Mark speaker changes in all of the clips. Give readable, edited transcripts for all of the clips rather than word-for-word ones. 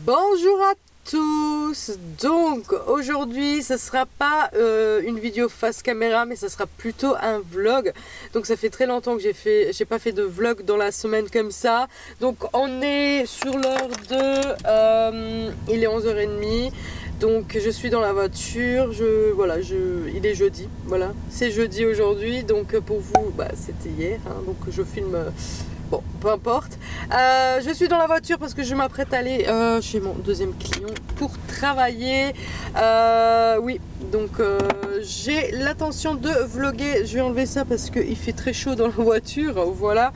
Speaker 1: Bonjour à tous. Donc aujourd'hui ce sera pas une vidéo face caméra, mais ça sera plutôt un vlog. Donc ça fait très longtemps que j'ai pas fait de vlog dans la semaine comme ça. Donc on est sur l'heure de il est 11h30. Donc je suis dans la voiture, il est jeudi, voilà, c'est jeudi aujourd'hui, donc pour vous, c'était hier, hein, donc je filme, bon, peu importe. Je suis dans la voiture parce que je m'apprête à aller chez mon deuxième client pour travailler, oui, donc j'ai l'intention de vlogger, je vais enlever ça parce qu'il fait très chaud dans la voiture, voilà.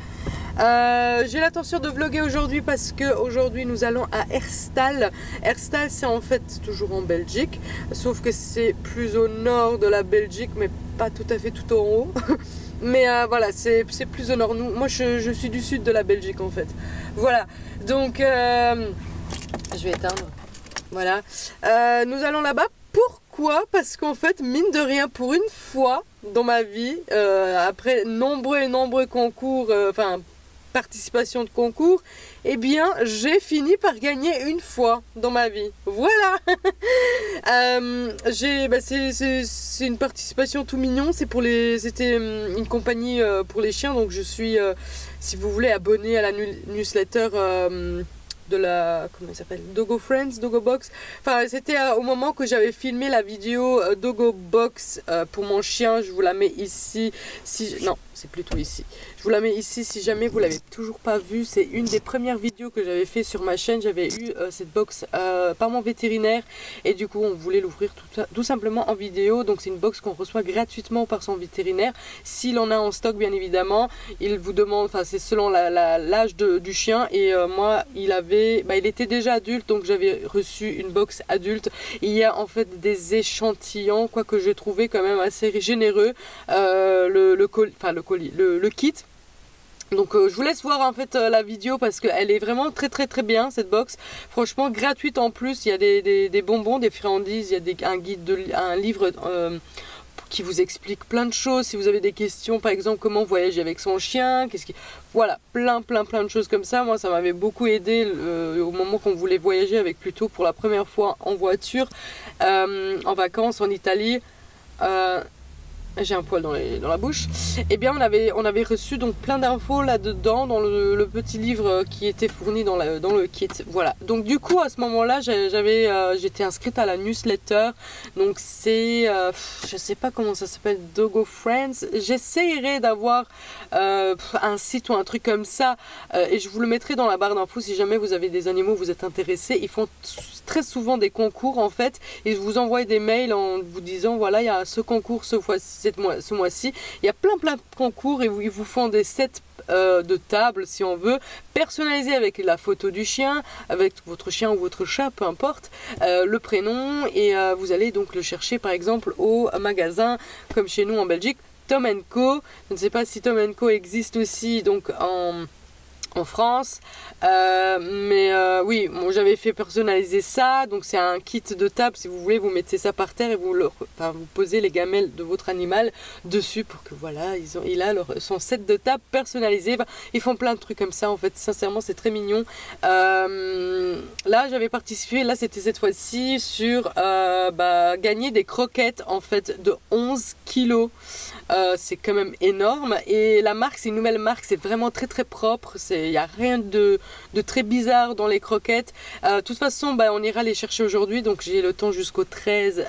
Speaker 1: J'ai l'intention de vlogger aujourd'hui parce que aujourd'hui nous allons à Herstal. Herstal, c'est en fait toujours en Belgique, sauf que c'est plus au nord de la Belgique, mais pas tout à fait tout en haut. Mais voilà, c'est plus au nord. Moi je suis du sud de la Belgique en fait. Voilà, donc je vais éteindre. Voilà, nous allons là-bas. Pourquoi? Parce qu'en fait, mine de rien, pour une fois dans ma vie, après nombreux concours, participation de concours, eh bien j'ai fini par gagner une fois dans ma vie, voilà. C'est une participation tout mignon, c'était une compagnie pour les chiens, donc je suis si vous voulez abonné à la newsletter de la, comment il s'appelle, Dogo Friends, Dogo Box. Enfin, c'était au moment que j'avais filmé la vidéo Dogo Box pour mon chien. Je vous la mets ici. Non, c'est plutôt ici. Je vous la mets ici si jamais vous l'avez toujours pas vue. C'est une des premières vidéos que j'avais fait sur ma chaîne. J'avais eu cette box par mon vétérinaire et du coup on voulait l'ouvrir tout simplement en vidéo. Donc c'est une box qu'on reçoit gratuitement par son vétérinaire. S'il en a en stock, bien évidemment, il vous demande, enfin c'est selon l'âge du chien, et moi il était déjà adulte, donc j'avais reçu une box adulte. Il y a en fait des échantillons, quoique j'ai trouvé quand même assez généreux, le kit. Donc je vous laisse voir en fait la vidéo parce qu'elle est vraiment très bien cette box. Franchement gratuite en plus, il y a des bonbons, des friandises, il y a un livre qui vous explique plein de choses. Si vous avez des questions, par exemple comment voyager avec son chien, voilà, plein de choses comme ça. Moi ça m'avait beaucoup aidé au moment qu'on voulait voyager avec Pluto pour la première fois en voiture, en vacances en Italie. J'ai un poil dans la bouche. Et bien on avait reçu donc plein d'infos là-dedans dans le petit livre qui était fourni dans le kit. Voilà. Donc du coup à ce moment-là j'étais inscrite à la newsletter. Donc c'est je sais pas comment ça s'appelle, Dogo Friends. J'essayerai d'avoir un site ou un truc comme ça et je vous le mettrai dans la barre d'infos si jamais vous avez des animaux, vous êtes intéressés. Ils font très souvent des concours en fait. Ils vous envoient des mails en vous disant voilà il y a ce concours ce mois-ci, il y a plein de concours et ils vous font des sets de table si on veut, personnalisés avec la photo du chien, avec votre chien ou votre chat, peu importe, le prénom, et vous allez donc le chercher par exemple au magasin comme chez nous en Belgique, Tom & Co. Je ne sais pas si Tom & Co existe aussi donc en France, oui, bon, j'avais fait personnaliser ça. Donc c'est un kit de table, si vous voulez, vous mettez ça par terre et vous posez les gamelles de votre animal dessus pour que voilà, il a son set de table personnalisé. Enfin, ils font plein de trucs comme ça en fait, sincèrement c'est très mignon. Là j'avais participé, là c'était cette fois-ci sur gagner des croquettes en fait de 11 kilos. C'est quand même énorme, et la marque c'est une nouvelle marque, c'est vraiment très propre, il n'y a rien de très bizarre dans les croquettes. De toute façon on ira les chercher aujourd'hui, donc j'ai le temps jusqu'au 13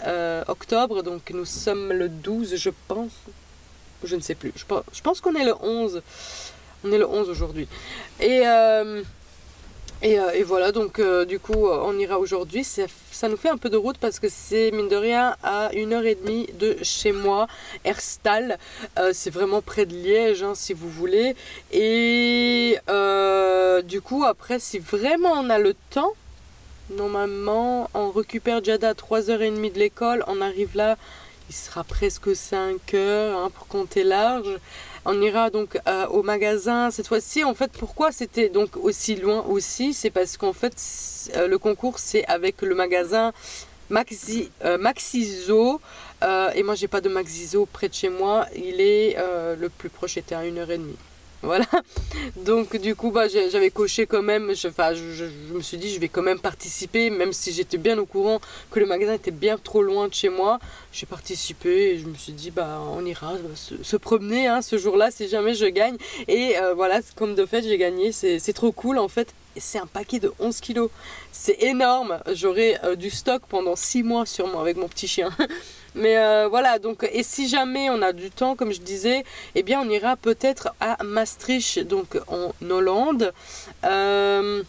Speaker 1: octobre, donc nous sommes le 12 je pense, je ne sais plus, je pense qu'on est le 11, on est le 11 aujourd'hui, et voilà, donc du coup on ira aujourd'hui. Ça nous fait un peu de route parce que c'est mine de rien à 1h30 de chez moi, Herstal. C'est vraiment près de Liège hein, si vous voulez. Et du coup après si vraiment on a le temps, normalement on récupère Jada à 3h30 de l'école, on arrive là, il sera presque 5 heures hein, pour compter large. On ira donc au magasin cette fois-ci. En fait, pourquoi c'était donc aussi loin aussi, c'est parce qu'en fait le concours c'est avec le magasin Maxiso, et moi j'ai pas de Maxiso près de chez moi. Il est le plus proche était à 1h30. Voilà. Donc du coup bah, j'avais coché quand même, je me suis dit je vais quand même participer, même si j'étais bien au courant que le magasin était bien trop loin de chez moi. J'ai participé et je me suis dit bah on ira se promener hein, ce jour-là si jamais je gagne. Et voilà, comme de fait j'ai gagné, c'est trop cool en fait. C'est un paquet de 11 kilos, c'est énorme. J'aurai du stock pendant 6 mois sûrement avec mon petit chien. Mais voilà, donc, et si jamais on a du temps, comme je disais, eh bien on ira peut-être à Maastricht, donc en Hollande. Et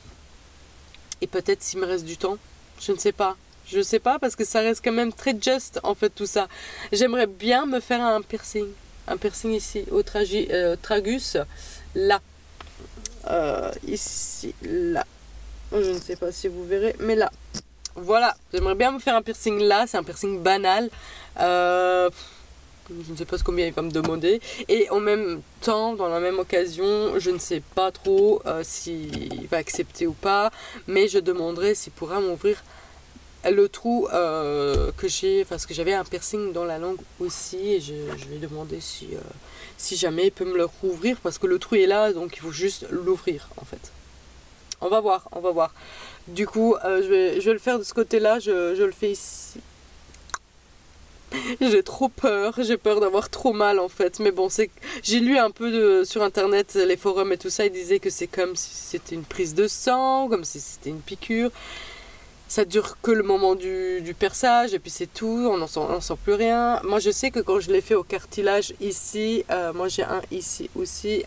Speaker 1: peut-être s'il me reste du temps, je ne sais pas. Je ne sais pas parce que ça reste quand même très juste en fait tout ça. J'aimerais bien me faire un piercing ici, au tragus, là. Ici, là. Je ne sais pas si vous verrez, mais là. Voilà, j'aimerais bien me faire un piercing là, c'est un piercing banal. Je ne sais pas combien il va me demander. Et en même temps, dans la même occasion, je ne sais pas trop s'il va accepter ou pas. Mais je demanderai s'il pourra m'ouvrir le trou que j'ai, parce que j'avais un piercing dans la langue aussi. Et je vais demander si jamais il peut me le rouvrir, parce que le trou est là, donc il faut juste l'ouvrir en fait. On va voir, on va voir. Du coup, je vais le faire de ce côté-là, je le fais ici. J'ai trop peur, j'ai peur d'avoir trop mal en fait. Mais bon, j'ai lu un peu sur internet, les forums et tout ça, ils disaient que c'est comme si c'était une prise de sang, comme si c'était une piqûre. Ça dure que le moment du perçage et puis c'est tout, on n'en sent plus rien. Moi je sais que quand je l'ai fait au cartilage ici, moi j'ai un ici aussi,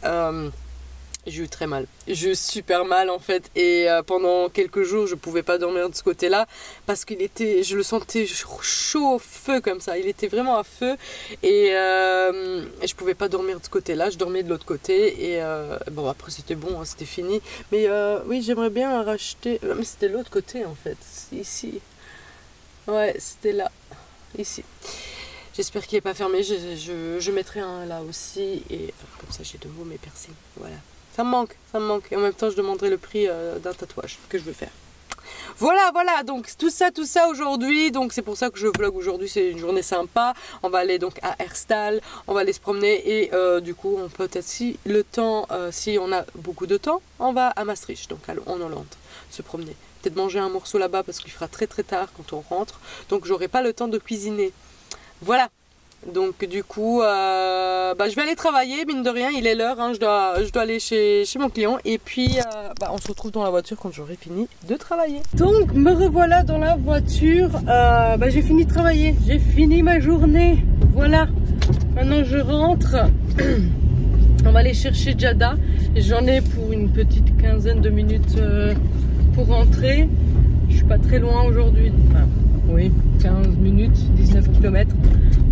Speaker 1: j'ai eu très mal. J'ai eu super mal en fait et pendant quelques jours je pouvais pas dormir de ce côté-là parce je le sentais chaud au feu comme ça. Il était vraiment à feu et je pouvais pas dormir de ce côté-là. Je dormais de l'autre côté et bon après c'était bon, hein, c'était fini. Mais oui j'aimerais bien racheter. Mais c'était l'autre côté en fait. Ici. Ouais c'était là. Ici. J'espère qu'il n'est pas fermé. Je mettrai un là aussi et comme ça j'ai de nouveau mes piercings. Voilà. Ça me manque, ça me manque. Et en même temps, je demanderai le prix d'un tatouage que je veux faire. Voilà, voilà, donc tout ça aujourd'hui. Donc c'est pour ça que je vlog aujourd'hui, c'est une journée sympa. On va aller donc à Herstal, on va aller se promener. Et du coup, on peut être si le temps, si on a beaucoup de temps, on va à Maastricht, donc en Hollande, se promener. Peut-être manger un morceau là-bas parce qu'il fera très très tard quand on rentre. Donc j'aurai pas le temps de cuisiner. Voilà. Donc du coup, je vais aller travailler, mine de rien, il est l'heure, hein, je dois aller chez mon client et puis on se retrouve dans la voiture quand j'aurai fini de travailler. Donc me revoilà dans la voiture, j'ai fini de travailler, j'ai fini ma journée, voilà, maintenant je rentre, on va aller chercher Jada, j'en ai pour une petite quinzaine de minutes pour rentrer, je suis pas très loin aujourd'hui, enfin, oui, 15 minutes, 19 km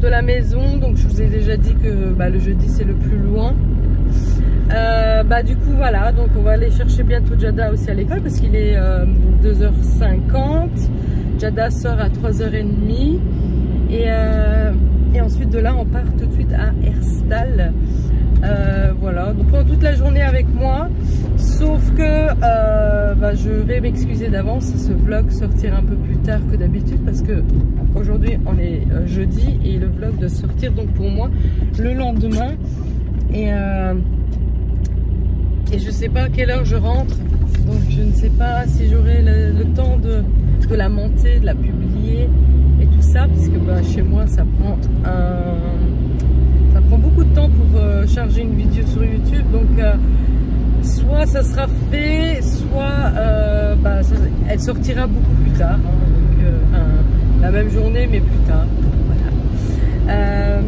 Speaker 1: de la maison. Donc je vous ai déjà dit que le jeudi c'est le plus loin. Du coup voilà, donc on va aller chercher bientôt Jada aussi à l'école parce qu'il est 2h50. Jada sort à 3h30 et ensuite de là on part tout de suite à Herstal. Voilà, donc pendant toute la journée avec moi, sauf que je vais m'excuser d'avance si ce vlog sortira un peu plus tard que d'habitude parce que aujourd'hui on est jeudi et le vlog doit sortir donc pour moi le lendemain et je sais pas à quelle heure je rentre, donc je ne sais pas si j'aurai le temps de la monter, de la publier et tout ça, puisque chez moi ça prend beaucoup de temps pour charger une vidéo sur YouTube, donc soit ça sera fait, soit elle sortira beaucoup plus tard, hein, donc, la même journée mais plus tard. Voilà.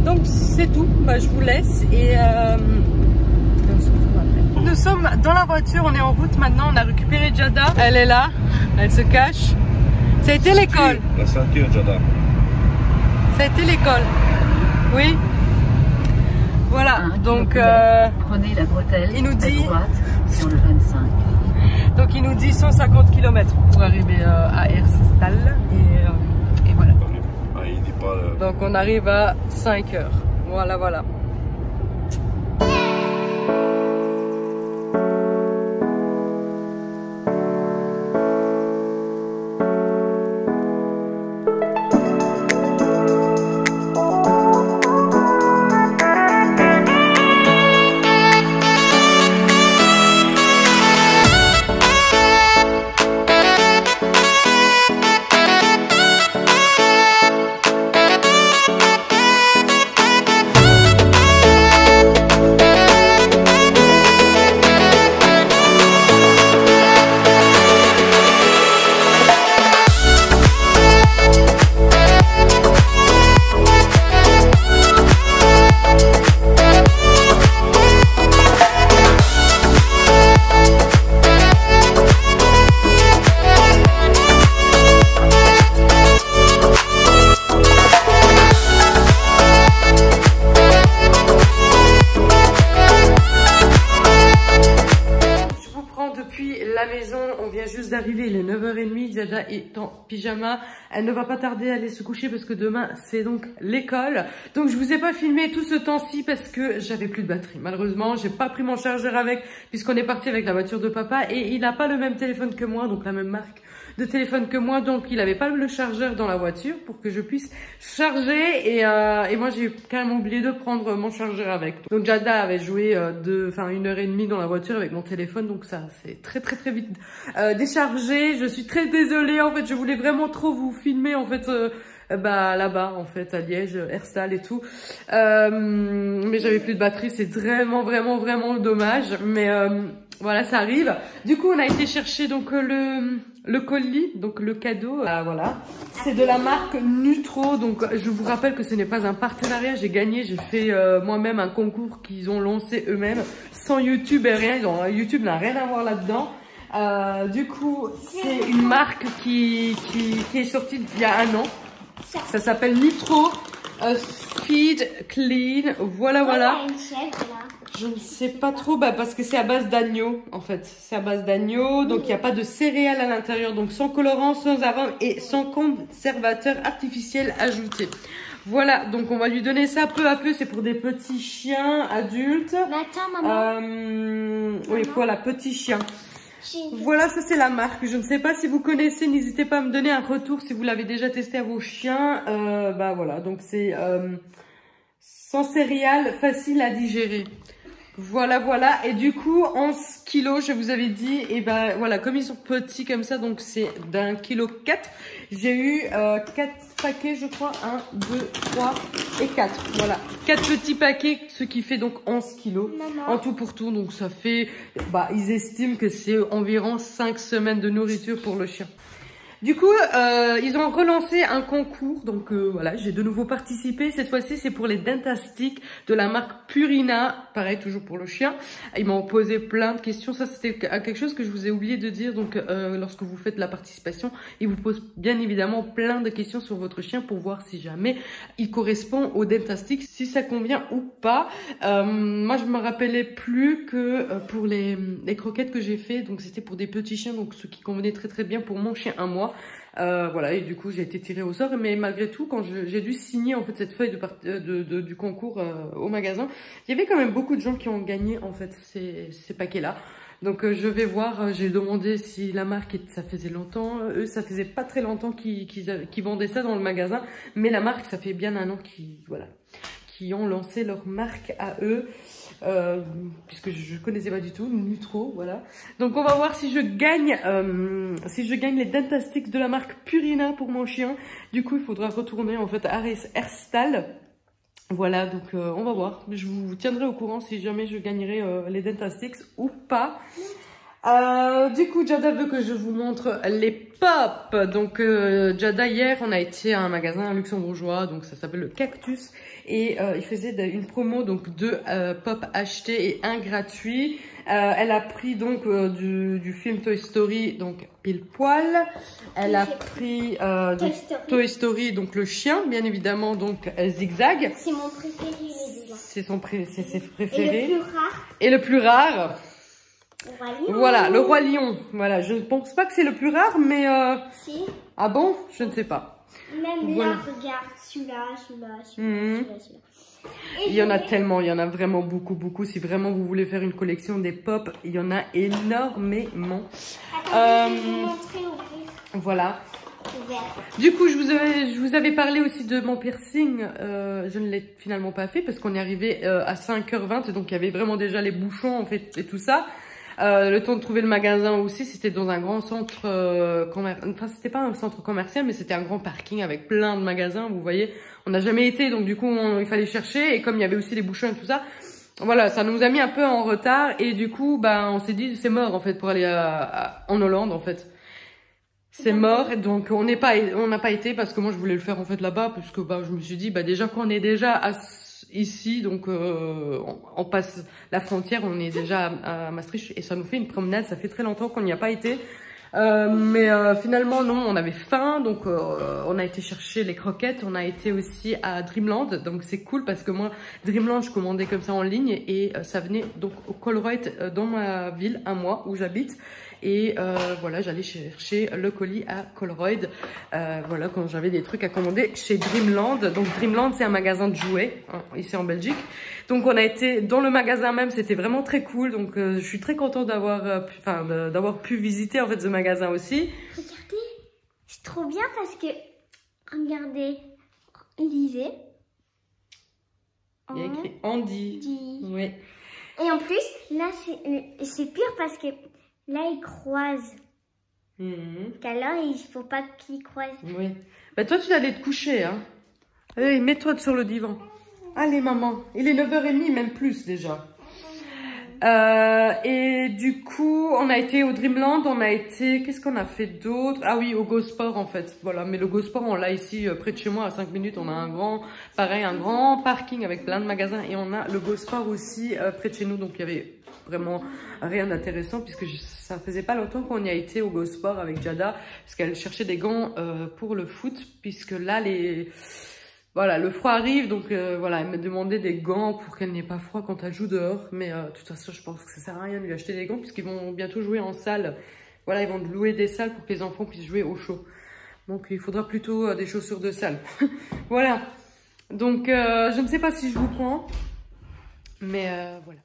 Speaker 1: Donc c'est tout, je vous laisse et on se retrouve après. Nous sommes dans la voiture, on est en route maintenant, on a récupéré Jada, elle est là, elle se cache. Ça a été l'école.
Speaker 2: La ceinture Jada.
Speaker 1: Ça a été l'école. Oui. Voilà, donc
Speaker 3: prenez la bretelle
Speaker 1: il nous dit
Speaker 3: à droite sur le 25.
Speaker 1: Donc il nous dit 150 km pour arriver à Herstal et voilà.
Speaker 2: Il dit pas le...
Speaker 1: Donc on arrive à 5 heures. Voilà, voilà. la maison. On vient juste d'arriver, il est 9h30. Jada est en pyjama. Elle ne va pas tarder à aller se coucher parce que demain, c'est donc l'école. Donc, je vous ai pas filmé tout ce temps-ci parce que j'avais plus de batterie. Malheureusement, j'ai pas pris mon chargeur avec puisqu'on est parti avec la voiture de papa et il n'a pas le même téléphone que moi, donc la même marque de téléphone que moi, donc il n'avait pas le chargeur dans la voiture pour que je puisse charger et moi j'ai carrément oublié de prendre mon chargeur avec. Donc Jada avait joué 1h30 dans la voiture avec mon téléphone, donc ça c'est très vite déchargé. Je suis très désolée, en fait je voulais vraiment trop vous filmer en fait là-bas en fait à Liège, Herstal et tout, mais j'avais plus de batterie, c'est vraiment dommage, mais voilà, ça arrive. Du coup on a été chercher donc le colis, donc le cadeau, voilà, c'est de la marque Nutro. Donc je vous rappelle que ce n'est pas un partenariat, j'ai gagné, j'ai fait moi-même un concours qu'ils ont lancé eux-mêmes, sans YouTube et rien, YouTube n'a rien à voir là-dedans. Du coup c'est une marque qui est sortie il y a 1 an. Ça s'appelle Nutro Speed Clean. Voilà. Je ne sais pas trop, parce que c'est à base d'agneau en fait. C'est à base d'agneau, donc il n'y a pas de céréales à l'intérieur, donc sans colorant, sans arôme et sans conservateur artificiel ajouté. Voilà, donc on va lui donner ça peu à peu. C'est pour des petits chiens adultes.
Speaker 4: Mais attends, maman.
Speaker 1: Oui, voilà, petits chiens. Voilà, ça c'est la marque. Je ne sais pas si vous connaissez, n'hésitez pas à me donner un retour si vous l'avez déjà testé à vos chiens. Voilà, donc c'est sans céréales, facile à digérer. Voilà. Et du coup, 11 kilos, je vous avais dit, et voilà, comme ils sont petits comme ça, donc c'est d'1,4 kg. J'ai eu 4 paquets, je crois, 1, 2, 3 et 4. Voilà, 4 petits paquets, ce qui fait donc 11 kilos. Maman. En tout pour tout. Donc ça fait, ils estiment que c'est environ 5 semaines de nourriture pour le chien. Du coup, ils ont relancé un concours, donc voilà, j'ai de nouveau participé. Cette fois-ci, c'est pour les Dentastick de la marque Purina, pareil, toujours pour le chien. Ils m'ont posé plein de questions, ça c'était quelque chose que je vous ai oublié de dire. Donc, lorsque vous faites la participation, ils vous posent bien évidemment plein de questions sur votre chien pour voir si jamais il correspond au Dentastick, si ça convient ou pas. Moi, je me rappelais plus que pour les croquettes que j'ai fait, donc c'était pour des petits chiens, donc ce qui convenait très bien pour mon chien à moi. Voilà, et du coup j'ai été tirée au sort, mais malgré tout, quand j'ai dû signer en fait cette feuille du concours au magasin, il y avait quand même beaucoup de gens qui ont gagné en fait ces paquets là. Donc je vais voir, j'ai demandé si la marque, ça faisait longtemps, eux ça faisait pas très longtemps qu'ils vendaient ça dans le magasin, mais la marque ça fait bien 1 an qui ont lancé leur marque à eux. Puisque je connaissais pas du tout Nutro, voilà. Donc on va voir si je gagne les Dentastick de la marque Purina pour mon chien. Du coup il faudra retourner en fait à Herstal. Voilà, donc on va voir. Je vous tiendrai au courant si jamais je gagnerai les Dentastick ou pas. Du coup Jada veut que je vous montre les pop. Donc Jada, hier on a été à un magasin luxembourgeois, donc ça s'appelle le Cactus, et il faisait une promo, donc 2 pop achetés et 1 gratuit. Elle a pris donc du film Toy Story, donc pile poil. Elle a pris Toy Story, donc le chien, bien évidemment, donc Zigzag.
Speaker 4: C'est mon préféré, les deux.
Speaker 1: C'est ses préférés.
Speaker 4: Et le plus rare.
Speaker 1: Et le plus rare. Voilà, le Roi Lion. Voilà, je ne pense pas que c'est le plus rare, mais...
Speaker 4: Si.
Speaker 1: Ah bon? Je ne sais pas.
Speaker 4: Même
Speaker 1: voilà.
Speaker 4: là, regarde, celui-là.
Speaker 1: Il y en a tellement, il y en a vraiment beaucoup. Si vraiment vous voulez faire une collection des pop, il y en a énormément.
Speaker 4: Attends, je vais vous montrer
Speaker 1: voilà.
Speaker 4: ouvert.
Speaker 1: Du coup, je vous avais parlé aussi de mon piercing. Je ne l'ai finalement pas fait parce qu'on est arrivé à 5h20, donc il y avait vraiment déjà les bouchons en fait et tout ça. Le temps de trouver le magasin aussi, c'était dans un grand centre commercial. Enfin, c'était pas un centre commercial, mais c'était un grand parking avec plein de magasins. Vous voyez, on n'a jamais été, donc du coup, il fallait chercher. Et comme il y avait aussi les bouchons et tout ça, voilà, ça nous a mis un peu en retard. Et du coup, on s'est dit, c'est mort en fait pour aller en Hollande en fait. C'est mort, donc on n'a pas été parce que moi je voulais le faire en fait là-bas, parce que je me suis dit, déjà qu'on est déjà ici, donc on passe la frontière, on est déjà à Maastricht et ça nous fait une promenade, ça fait très longtemps qu'on n'y a pas été. Mais finalement non, on avait faim, donc on a été chercher les croquettes. On a été aussi à Dreamland, donc c'est cool parce que moi Dreamland je commandais comme ça en ligne et ça venait donc au Colruyt dans ma ville, à moi où j'habite. Et voilà, j'allais chercher le colis à Colruyt, voilà, quand j'avais des trucs à commander chez Dreamland. Donc Dreamland c'est un magasin de jouets hein, ici en Belgique. Donc on a été dans le magasin même, c'était vraiment très cool. Donc je suis très contente d'avoir pu visiter en fait ce magasin aussi.
Speaker 4: Regardez, c'est trop bien parce que, regardez, lisez.
Speaker 1: Il y a écrit Andy. Oui.
Speaker 4: Et en plus, là c'est pire parce que là il croise. Alors il faut pas qu'il croise.
Speaker 1: Oui. Bah toi tu allais te coucher hein. Allez, mets-toi sur le divan. Allez maman, il est 9h30, même plus déjà. Et du coup, on a été au Dreamland, on a été... Qu'est-ce qu'on a fait d'autre? Ah oui, au GoSport en fait. Voilà, mais le GoSport, on l'a ici près de chez moi, à 5 minutes. On a un grand parking avec plein de magasins. Et on a le GoSport aussi près de chez nous. Donc il y avait vraiment rien d'intéressant puisque ça faisait pas longtemps qu'on y a été au GoSport avec Jada. Parce qu'elle cherchait des gants pour le foot. Puisque là, voilà, le froid arrive, donc voilà, elle m'a demandé des gants pour qu'elle n'ait pas froid quand elle joue dehors. Mais de toute façon, je pense que ça sert à rien de lui acheter des gants puisqu'ils vont bientôt jouer en salle. Voilà, ils vont louer des salles pour que les enfants puissent jouer au chaud. Donc il faudra plutôt des chaussures de salle. Voilà. Donc je ne sais pas si je vous prends, mais voilà.